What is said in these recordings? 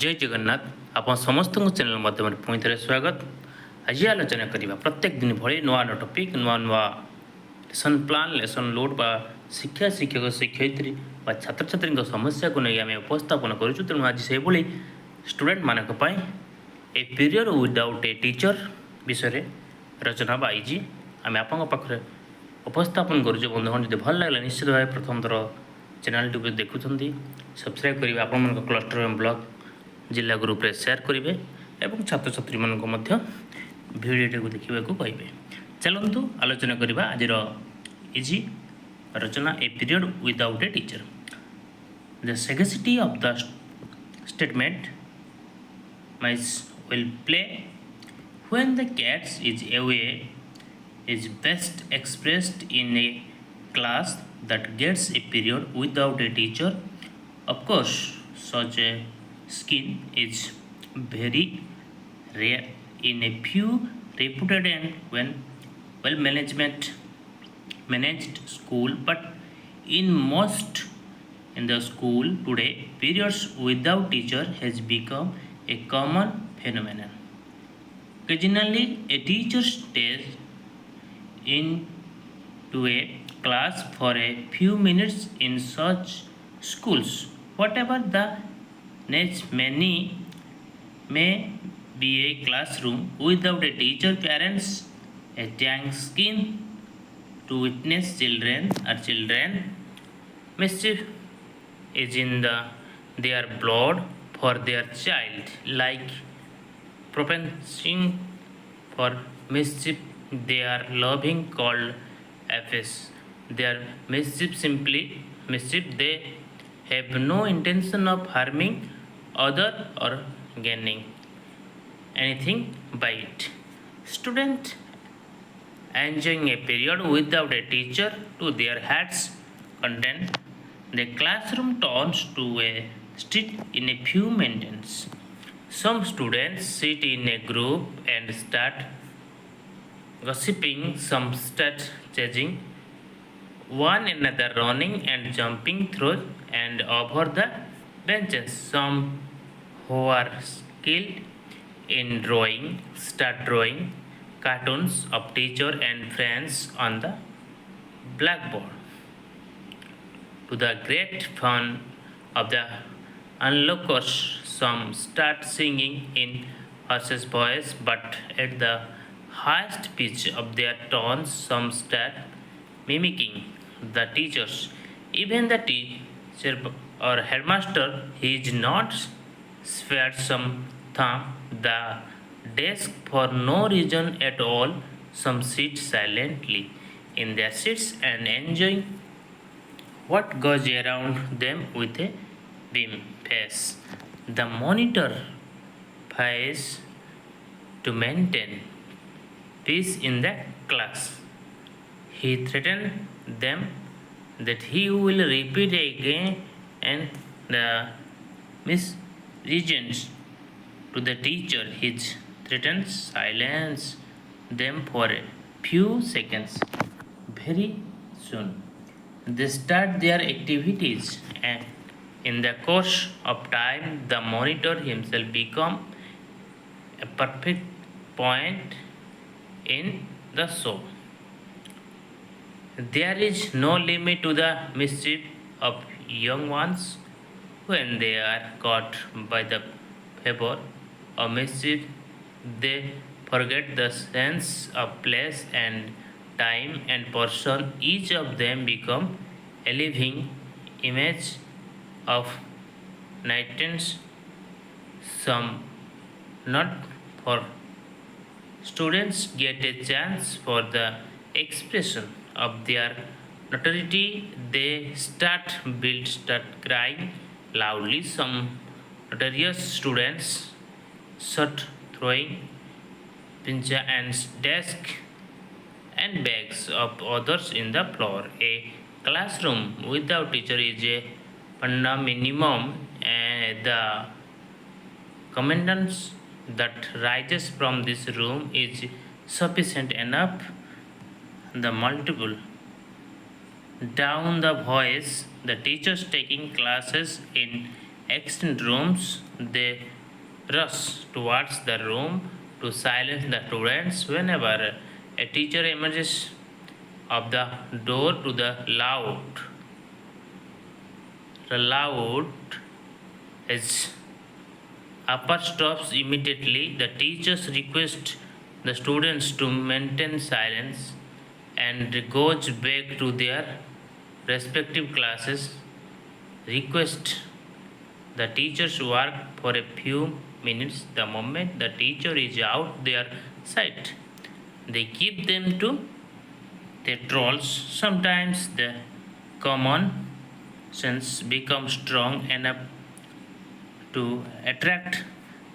जय जगन्नाथ आप समस्त चैनल माध्यम पुणी थे स्वागत। आज आलोचना करवा प्रत्येक दिन भली नुआ नुआ टॉपिक नुआ नुआ लेसन प्लान लेसन लोड बा शिक्षा शिक्षक शिक्षयित्री बा छात्र छात्री समस्या को नहीं आम उपस्थापन करूँ। तेणु आज से स्टूडेंट मानक ए पीरियड विदाउट ए टीचर विषय रचना बा आईजी आम आपे उपस्थापन करुँ। बंधुगण जब भल लगे निश्चित भाव प्रथम थर चैनल टी देखुं सब्सक्राइब करेंगे आपण क्लस्टर ब्लॉग जिला ग्रुप रे शेयर करेंगे और छात्र छात्री मानक भिडियो को देखा कहे। चलतु आलोचना करवा आज इजी रचना a period without a teacher. The sagacity of the statement mice will play when the cat is away is best expressed in a class that gets a period without a teacher. Of course, such a scheme is very rare in a few reputed and well managed school, but in most in the school today, periods without teacher has become a common phenomenon. Occasionally, a teacher stays into a class for a few minutes in such schools. Whatever the niche may be a classroom without a teacher, parents a tank skin to witness children mischief is in their blood for their child, like propensing for mischief they are loving called affairs. Their mischief they have no intention of harming other or gaining anything by it. Student enjoying a period without a teacher to their heart's content, the classroom turns to a street in a few minutes. Some students sit in a group and start gossiping, some start chasing one another, running and jumping through and over the benches. Some who are skilled in drawing start drawing cartoons of teacher and friends on the blackboard. To the great fun of the onlookers, some start singing in horses' voice, but at the highest pitch of their tones, some start mimicking the teachers. Even the teacher or headmaster is not spared. Some thumb the desk for no reason at all. Some sit silently in their seats and enjoying what goes around them with a beam face. The monitor tries to maintain peace in the class. He threatened them that he will repeat again and the misregents to the teacher. His threats silence them for a few seconds. Very soon, they start their activities, and in the course of time, the monitor himself become a perfect point in the show. There is no limit to the mischief of young ones when they are caught by the favor of mischief. They forget the sense of place and time and person. Each of them become a living image of nightmares. Some not for students get a chance for the expression of their notoriety. They start crying loudly. Some notorious students start throwing pincha and desk and bags of others in the floor. A classroom without teacher is a minimum, and the commandance that rises from this room is sufficient enough. The multiple down the voice, the teachers taking classes in extant rooms they rush towards the room to silence the students whenever a teacher emerges of the door to the loud is upper stops immediately. The teachers request the students to maintain silence and goes back to their respective classes. Request the teachers work for a few minutes. The moment the teacher is out their sight, they give them to the trolls. Sometimes the common sense becomes strong enough to attract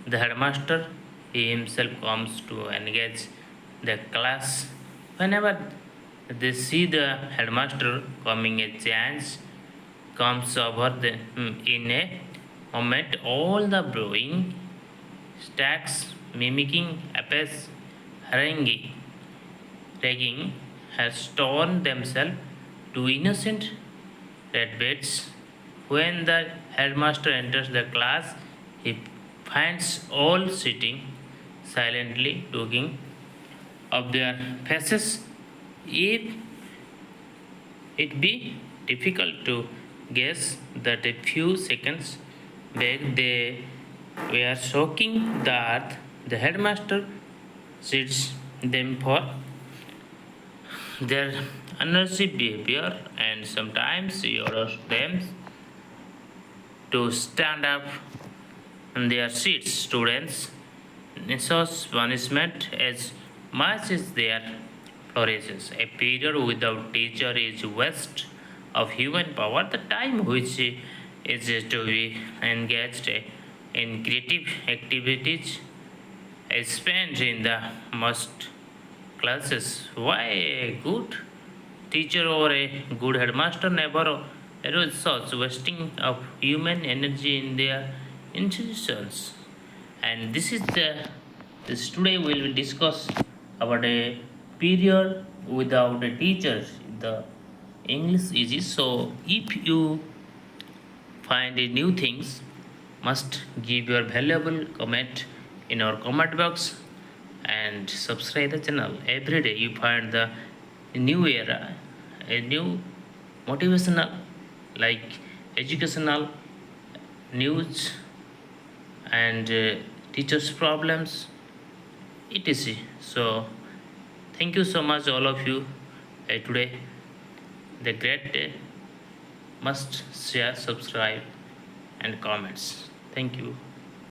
the headmaster. He himself comes to engage the class. Whenever they see the headmaster coming, a chance comes over in a moment. All the blowing stacks mimicking Apes harangue, ragging has torn themselves to innocent red beds. When the headmaster enters the class, he finds all sitting silently looking of their faces. If it be difficult to guess that a few seconds back they were shocking the earth, the headmaster sees them for their unassuming behavior and sometimes he orders them to stand up in their seats. Students such punishment as much as their flourishes. A period without teacher is waste of human power. The time which is to be engaged in creative activities is spent in the most classes. Why a good teacher or a good headmaster never arose such wasting of human energy in their institutions? And this is this today we will discuss about a period without a teacher, the English easy. So if you find new things, must give your valuable comment in our comment box and subscribe the channel. Every day you find the new era, a new motivational, like educational news and teachers problems, etc. So thank you so much all of you. Today the great day, must share, subscribe and comments. Thank you.